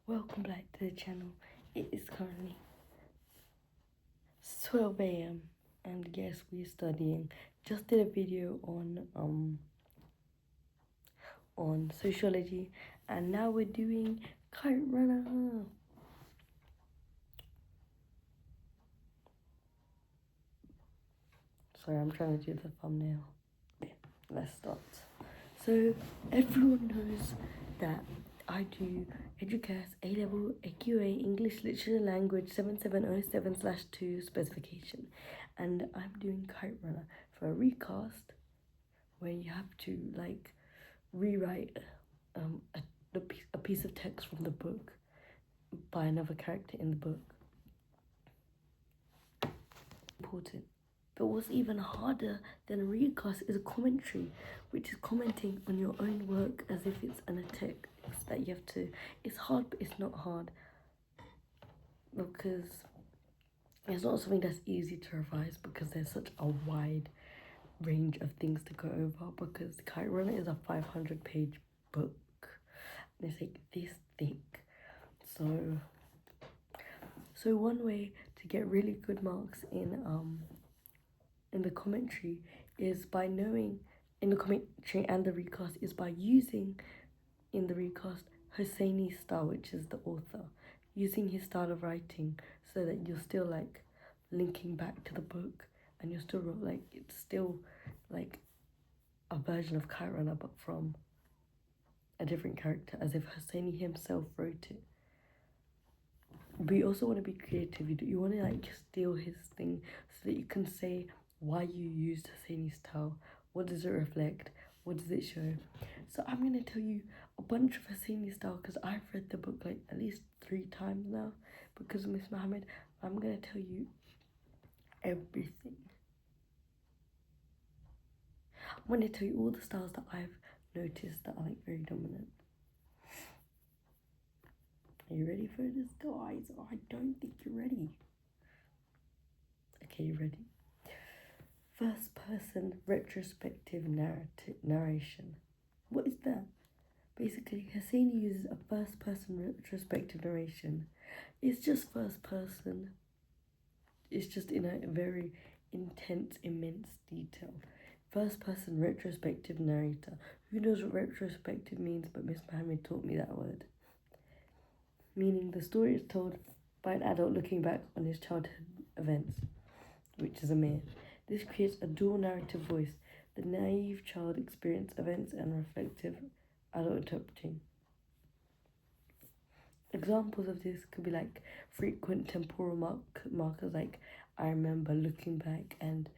Welcome back to the channel. It is currently 12 a.m. and yes, we're studying. Just did a video on sociology, and now we're doing Kite Runner. Sorry, I'm trying to do the thumbnail. Yeah, let's start. So everyone knows that I do recast A-level AQA English Literature Language 7707/2 specification, and I'm doing Kite Runner for a recast where you have to like rewrite a piece of text from the book by another character in the book. Important. But what's even harder than a recast is a commentary, which is commenting on your own work as if it's an attack that you have to. It's hard, but it's not hard because it's not something that's easy to revise because there's such a wide range of things to go over, because Kite Runner is a 500-page book and it's like this thick. So one way to get really good marks in the commentary is by knowing, in the commentary and the recast, is by using in the recast Hoesinnies' style, which is the author, using his style of writing so that you're still like linking back to the book and you're still like, it's still like a version of Kite Runner but from a different character, as if Hoesinnies himself wrote it. But you also want to be creative. You want to like steal his thing so that you can say why you used Hoesinnies' style. What does it reflect? What does it show? So I'm going to tell you a bunch of Hoesinnies' style because I've read the book like at least 3 times now because of Miss Mohammed. I'm going to tell you everything. I'm going to tell you all the styles that I've noticed that are like very dominant. Are you ready for this, guys? I don't think you're ready. Okay, you ready? First person retrospective narration. What is that? Basically, Hoesinnies uses a first person retrospective narration. It's just first person. It's just in a very intense, immense detail. First person retrospective narrator. Who knows what retrospective means, but Miss Mohammed taught me that word. Meaning the story is told by an adult looking back on his childhood events, which is a myth. This creates a dual narrative voice. The naive child experience events and reflective adult interpreting. Examples of this could be like frequent temporal markers like I remember looking back and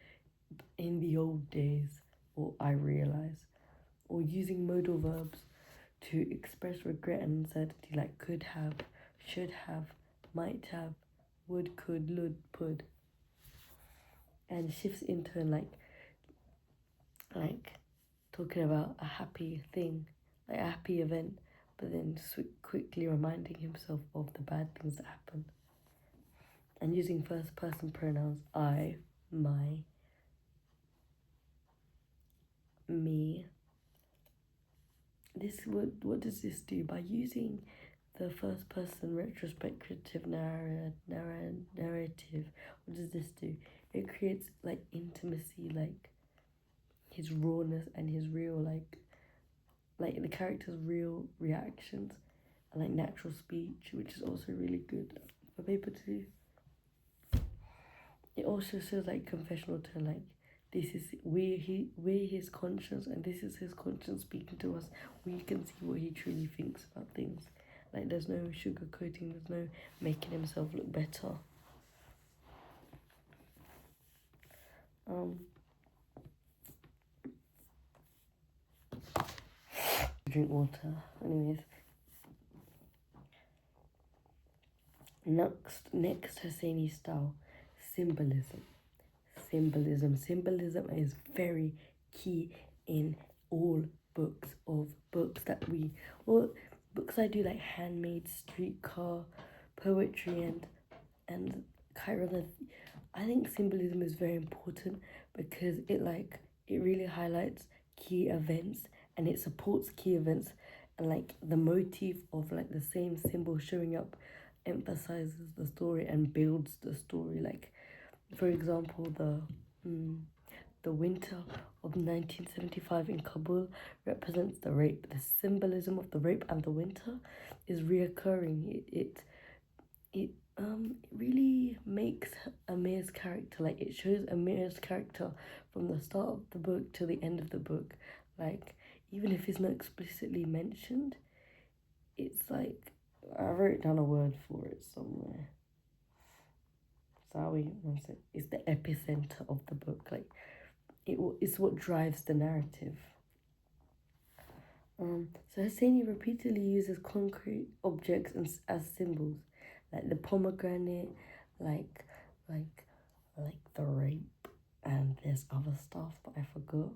in the old days, or I realize, or using modal verbs to express regret and uncertainty like could have, should have, might have, would, could, would, would. And shifts into like talking about a happy thing, like a happy event, but then quickly reminding himself of the bad things that happened. And using first person pronouns I, my, me. What does this do? By using the first person retrospective narrative, what does this do? It creates like intimacy, like his rawness and his real like the character's real reactions and like natural speech, which is also really good for paper to do. It also shows like confessional tone, like this is we're his conscience and this is his conscience speaking to us. We can see what he truly thinks about things. Like there's no sugarcoating, there's no making himself look better. Drink water. Anyways. Next Hoesinnies' style, symbolism. Symbolism is very key in all books books I do, like Handmaid, Streetcar, poetry, and Kite Runner. I think symbolism is very important because it really highlights key events and it supports key events And like the motif of like the same symbol showing up emphasizes the story and builds the story. Like, for example, the winter of 1975 in Kabul represents the rape. The symbolism of the rape and the winter is reoccurring. It really makes Amir's character, like it shows Amir's character from the start of the book to the end of the book. Like, even if it's not explicitly mentioned, it's like I wrote down a word for it somewhere. Zawi, it's the epicenter of the book. Like it's what drives the narrative. So Hosseini repeatedly uses concrete objects as symbols, like the pomegranate, like like like the rape, and there's other stuff, but I forgot.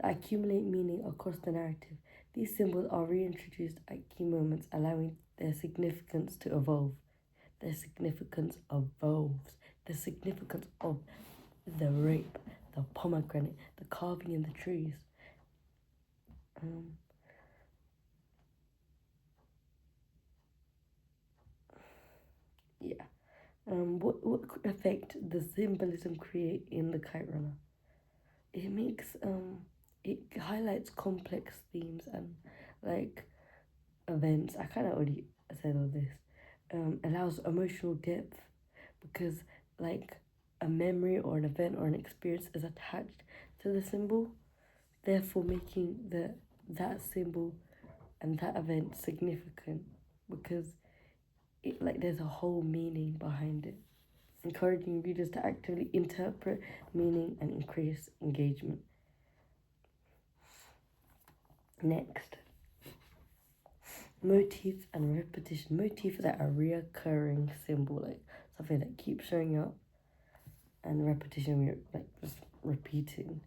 That accumulate meaning across the narrative. These symbols are reintroduced at key moments, allowing their significance to evolve. Their significance evolves. The significance of the rape, the pomegranate, the carving in the trees. Um, yeah. What effect does symbolism create in the Kite Runner? It makes it highlights complex themes and like events. I kind of already said all this. Allows emotional depth because like a memory or an event or an experience is attached to the symbol, therefore making that symbol and that event significant because it like there's a whole meaning behind it, encouraging readers to actively interpret meaning and increase engagement. Next, motif and repetition. Motif is like a reoccurring symbol, like something that keeps showing up, and repetition, like just repeating.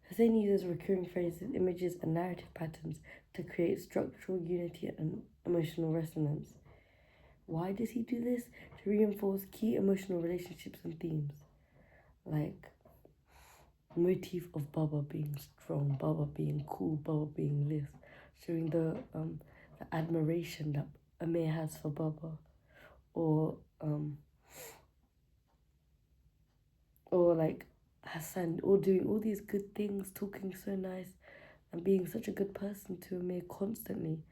Hussein uses recurring phrases, images, and narrative patterns to create structural unity and emotional resonance. Why does he do this? To reinforce key emotional relationships and themes. Like motif of Baba being strong, Baba being cool, Baba being this, showing the admiration that Amir has for Baba, or like Hassan, all doing all these good things, talking so nice, and being such a good person to Amir constantly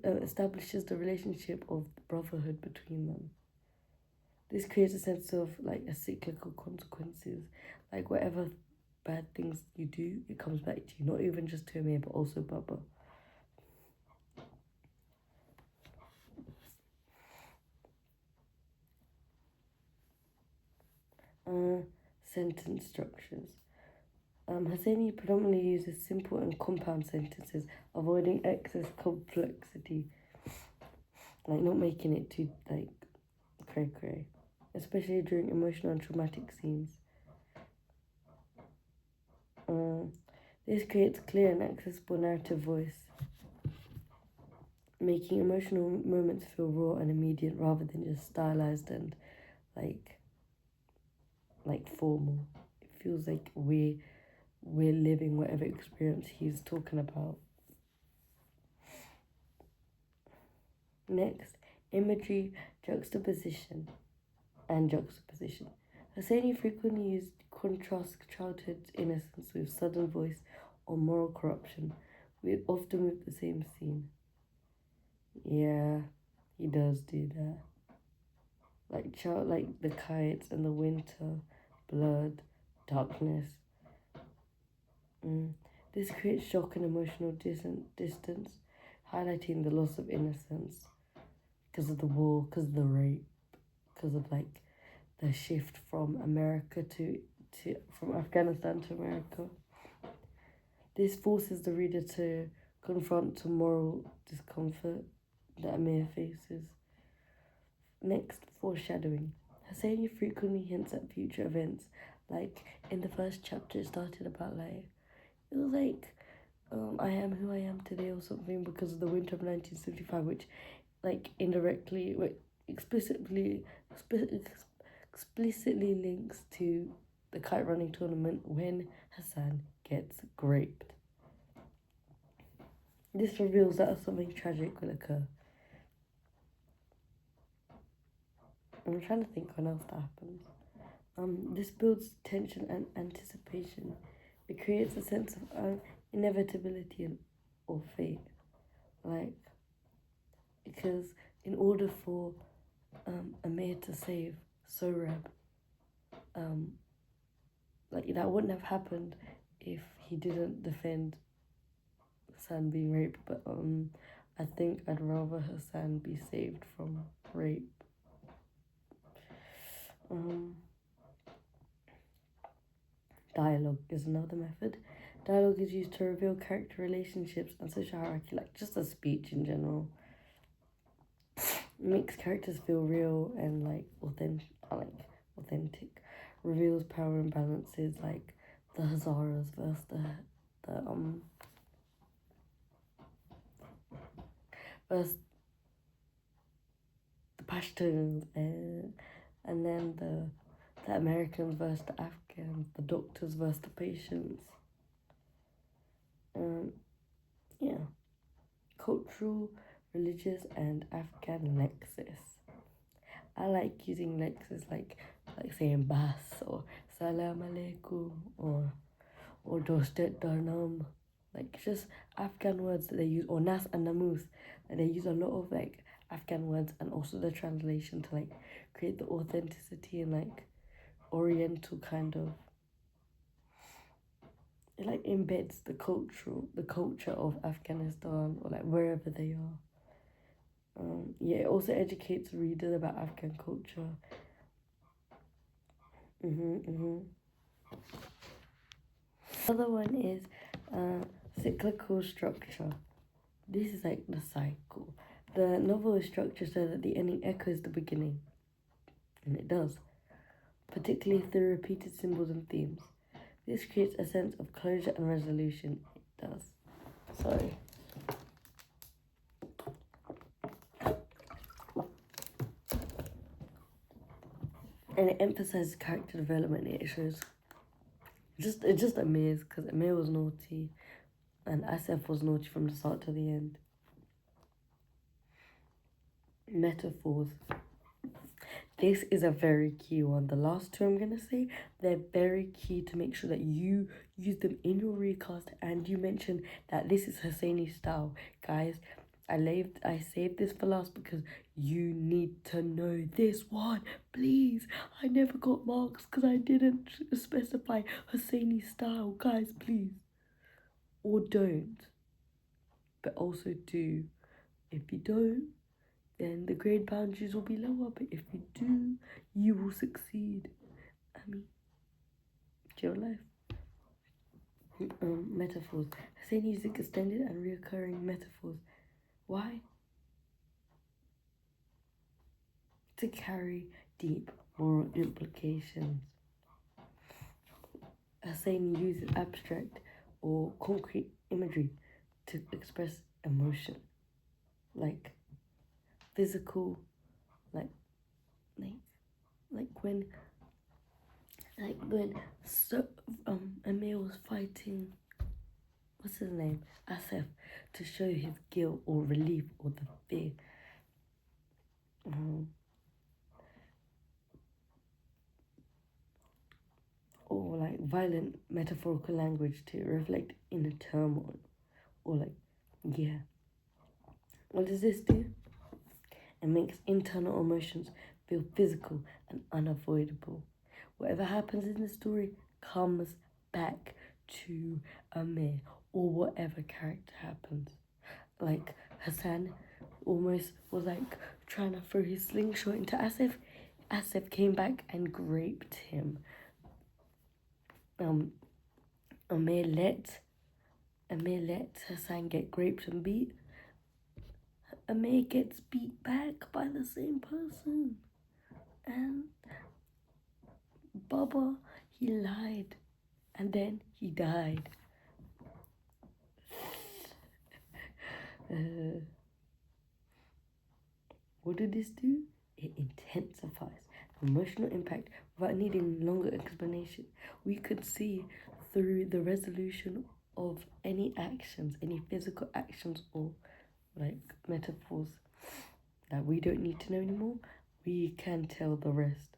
establishes the relationship of brotherhood between them. This creates a sense of like a cyclical consequences, like whatever bad things you do, it comes back to you, not even just to Amir, but also Baba. Sentence structures. Hosseini predominantly uses simple and compound sentences, avoiding excess complexity, like not making it too like cray cray, especially during emotional and traumatic scenes. This creates clear and accessible narrative voice, making emotional moments feel raw and immediate rather than just stylized and like formal. It feels like we're living whatever experience he's talking about. Next, imagery, juxtaposition, and juxtaposition. Hosseini frequently used contrast childhood innocence with sudden voice or moral corruption, often with the same scene. Yeah, he does do that. Like the kites and the winter, blood, darkness. This creates shock and emotional distance, highlighting the loss of innocence because of the war, because of the rape, because of like the shift from America to from Afghanistan to America. This forces the reader to confront the moral discomfort that Amir faces. Next, foreshadowing. Hosseini frequently hints at future events. Like in the first chapter, it started about like it was like I am who I am today or something because of the winter of 1975, which like indirectly, explicitly, explicitly links to the kite running tournament when Hassan gets raped. This reveals that something tragic will occur. I'm trying to think what else that happens. This builds tension and anticipation. It creates a sense of inevitability or fate. Like, because in order for Amir to save Sorab, like that wouldn't have happened if he didn't defend Hassan being raped. But I think I'd rather Hassan be saved from rape. Dialogue is another method. Dialogue is used to reveal character relationships and social hierarchy, like just a speech in general. It makes characters feel real and authentic. Reveals power imbalances like the Hazaras versus the Pashtuns and then the Americans versus the Afghans, the doctors versus the patients. Yeah. Cultural, religious, and Afghan lexis. I like using lexis like saying Bas or Salam Alaikum or Dostet Darnam. Like just Afghan words that they use, or Nas and Namus. And they use a lot of like Afghan words and also the translation to like create the authenticity and like oriental kind of, it like embeds the culture of Afghanistan or like wherever they are. Yeah, it also educates readers about Afghan culture. Another one is cyclical structure. This is like the cycle. The novel is structured so that the ending echoes the beginning, and it does, particularly through repeated symbols and themes. This creates a sense of closure and resolution. It does. Sorry. And it emphasizes character development. It shows it's just Amir's, because Amir was naughty and Asif was naughty from the start to the end. Metaphors. This is a very key one. The last two I'm going to say, they're very key to make sure that you use them in your recast, and you mention that this is Hoesinnies style. Guys, I saved this for last because you need to know this one. Please, I never got marks because I didn't specify Hoesinnies style. Guys, please. Or don't. But also do. If you don't, then the grade boundaries will be lower. But if you do, you will succeed. I mean, it's your life. Metaphors. Saying using extended and reoccurring metaphors. Why? To carry deep moral implications. Saying uses abstract or concrete imagery to express emotion, like physical, like when Amir was fighting, what's his name, Asif, to show his guilt or relief or the fear. Or like violent metaphorical language to reflect inner turmoil, or like, yeah. What does this do? It makes internal emotions feel physical and unavoidable. Whatever happens in the story comes back to Amir, or whatever character happens. Like Hassan almost was like trying to throw his slingshot into Asif. Asif came back and raped him. Amir let Hassan get raped and beat. Amir gets beat back by the same person. And Baba, he lied. And then he died. What did this do? It intensifies emotional impact without needing longer explanation. We could see through the resolution of any actions, any physical actions or like metaphors that we don't need to know anymore, we can tell the rest.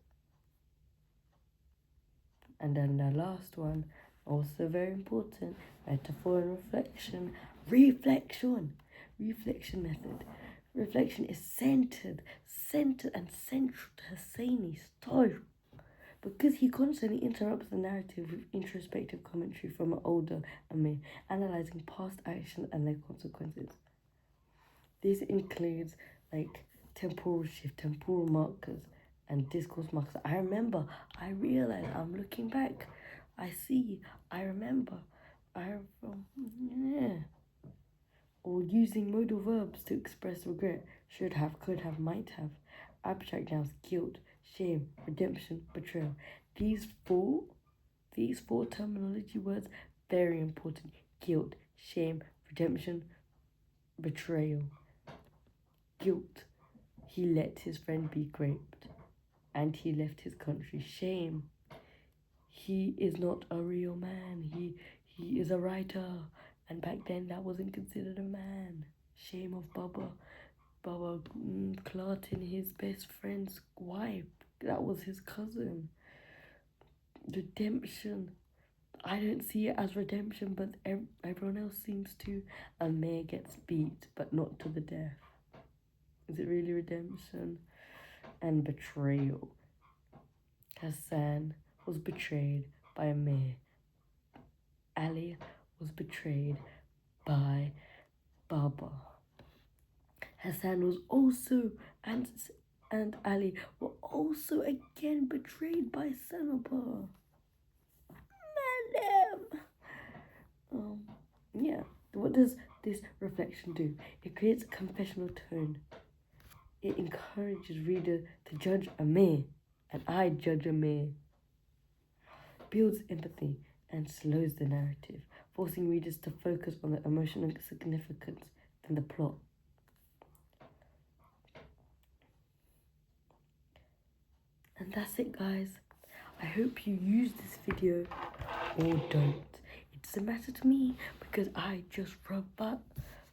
And then the last one, also very important, metaphor and reflection. Reflection method. Reflection is centered and central to Hoesinnies' style because he constantly interrupts the narrative with introspective commentary from an older Amir, analyzing past actions and their consequences. This includes like temporal shift, temporal markers, and discourse markers. I realize, I'm looking back, I remember, yeah. Or using modal verbs to express regret, should have, could have, might have. Abstract nouns, guilt, shame, redemption, betrayal. These four terminology words, very important. Guilt, shame, redemption, betrayal. Guilt, he let his friend be raped and he left his country. Shame, he is not a real man. He is a writer, and back then that wasn't considered a man. Shame of Baba Clarton, his best friend's wife. That was his cousin. Redemption, I don't see it as redemption, but everyone else seems to. A mayor gets beat, but not to the death. Is it really redemption? And betrayal. Hassan was betrayed by Amir. Ali was betrayed by Baba. Hassan was also, and Ali were also again betrayed by Sanaba. Madam! Yeah. What does this reflection do? It creates a confessional tone. It encourages reader to judge Amir, and I judge Amir. Builds empathy and slows the narrative, forcing readers to focus on the emotional significance than the plot. And that's it, guys. I hope you use this video or don't. It doesn't matter to me because I just revised.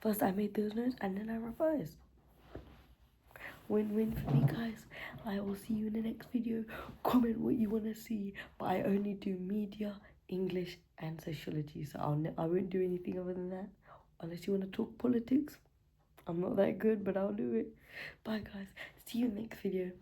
First I made those notes and then I revised. Win-win for me, guys. I will see you in the next video. Comment what you want to see, but I only do media, English and sociology, so I won't do anything other than that unless you want to talk politics. I'm not that good, but I'll do it. Bye, guys. See you in the next video.